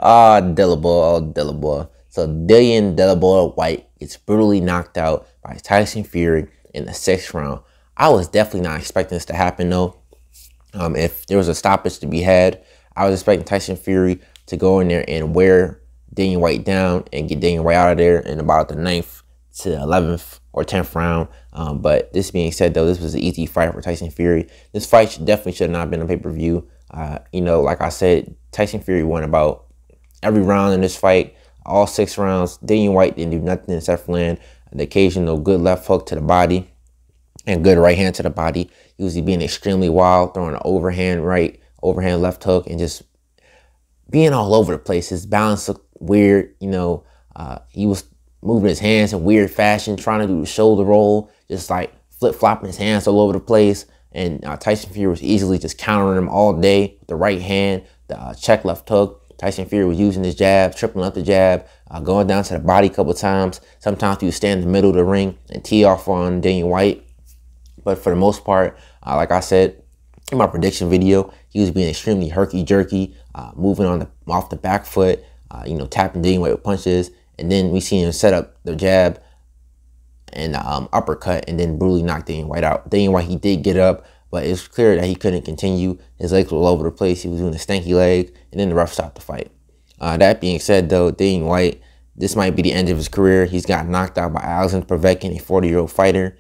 Dillan. So Dillan Whyte gets brutally knocked out by Tyson Fury in the 6th round. I was definitely not expecting this to happen though. If there was a stoppage to be had, I was expecting Tyson Fury to go in there and wear Dillian Whyte down and get Dillian Whyte out of there in about the 9th to 11th or 10th round. But this being said though, this was an easy fight for Tyson Fury. This fight definitely should not have been on pay-per-view. You know, like I said, Tyson Fury won about every round in this fight, all 6 rounds. Dillian Whyte didn't do nothing except for land the occasional good left hook to the body and good right hand to the body. He was being extremely wild, throwing an overhand right, overhand left hook, and just being all over the place. His balance looked weird. You know, he was moving his hands in weird fashion, trying to do the shoulder roll, just like flip-flopping his hands all over the place. And Tyson Fury was easily just countering him all day with the right hand, the check left hook. Tyson Fury was using his jab, tripling up the jab, going down to the body a couple times. Sometimes he would stand in the middle of the ring and tee off on Dillian Whyte. But for the most part, like I said in my prediction video, he was being extremely herky-jerky, moving off the back foot, you know, tapping Dillian Whyte with punches. And then we see him set up the jab and uppercut and then brutally knock Dillian Whyte out. Dillian Whyte, he did get up, but it's clear that he couldn't continue. His legs were all over the place. He was doing a stanky leg, and then the ref stopped the fight. That being said, though, Dillian Whyte, this might be the end of his career. He's got knocked out by Alexander Povetkin, a 40-year-old fighter.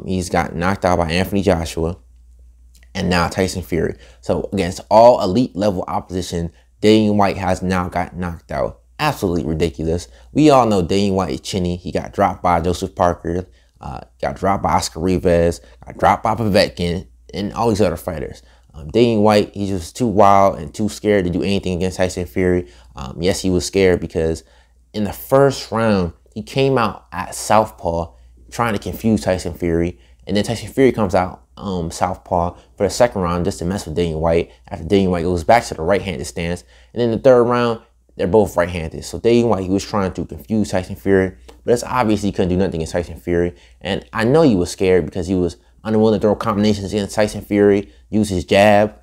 He's got knocked out by Anthony Joshua, and now Tyson Fury. So against all elite level opposition, Dillian Whyte has now got knocked out. Absolutely ridiculous. We all know Dillian Whyte is chinny. He got dropped by Joseph Parker, got dropped by Oscar Rivas, got dropped by Povetkin, and all these other fighters. Dillian Whyte, he's just too wild and too scared to do anything against Tyson Fury. Yes, he was scared because in the 1st round, he came out at southpaw trying to confuse Tyson Fury. And then Tyson Fury comes out southpaw for the 2nd round just to mess with Dillian Whyte after Dillian Whyte goes back to the right-handed stance. And then the 3rd round, they're both right-handed. So Dillian Whyte, he was trying to confuse Tyson Fury, but it's obvious he couldn't do nothing against Tyson Fury. And I know he was scared because he was unwilling to throw combinations against Tyson Fury, use his jab.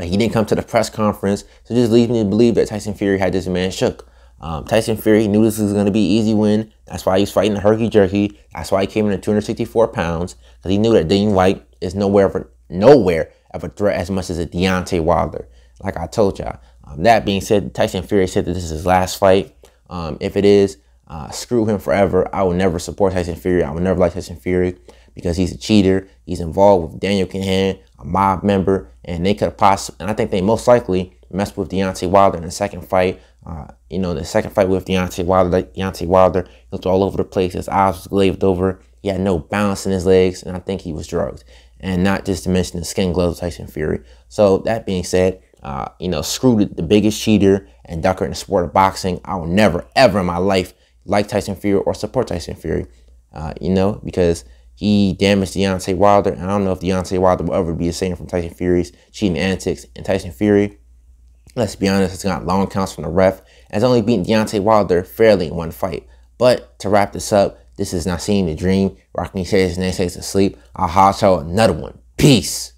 He didn't come to the press conference, so just leads me to believe that Tyson Fury had this man shook. Tyson Fury knew this was going to be an easy win. That's why he's fighting the herky-jerky. That's why he came in at 264 pounds, because he knew that Dillian Whyte is nowhere of a threat as much as a Deontay Wilder. Like I told y'all. That being said, Tyson Fury said that this is his last fight. If it is, screw him forever. I will never support Tyson Fury. I will never like Tyson Fury because he's a cheater. He's involved with Daniel Kahan, a mob member, and they could have possibly, and I think they most likely messed with Deontay Wilder in the 2nd fight. You know, the 2nd fight with Deontay Wilder, he looked all over the place. His eyes was glazed over. He had no balance in his legs, and I think he was drugged. And not just to mention the skin gloves of Tyson Fury. So that being said, you know, screw the biggest cheater and ducker in the sport of boxing. I will never, ever in my life like Tyson Fury or support Tyson Fury, you know, because he damaged Deontay Wilder. And I don't know if Deontay Wilder will ever be the same from Tyson Fury's cheating antics. And Tyson Fury, let's be honest, has got long counts from the ref. Has only beaten Deontay Wilder fairly in 1 fight. But to wrap this up, this is Nassim the Dream, rocking his next days to sleep. I'll holler y'all another one. Peace.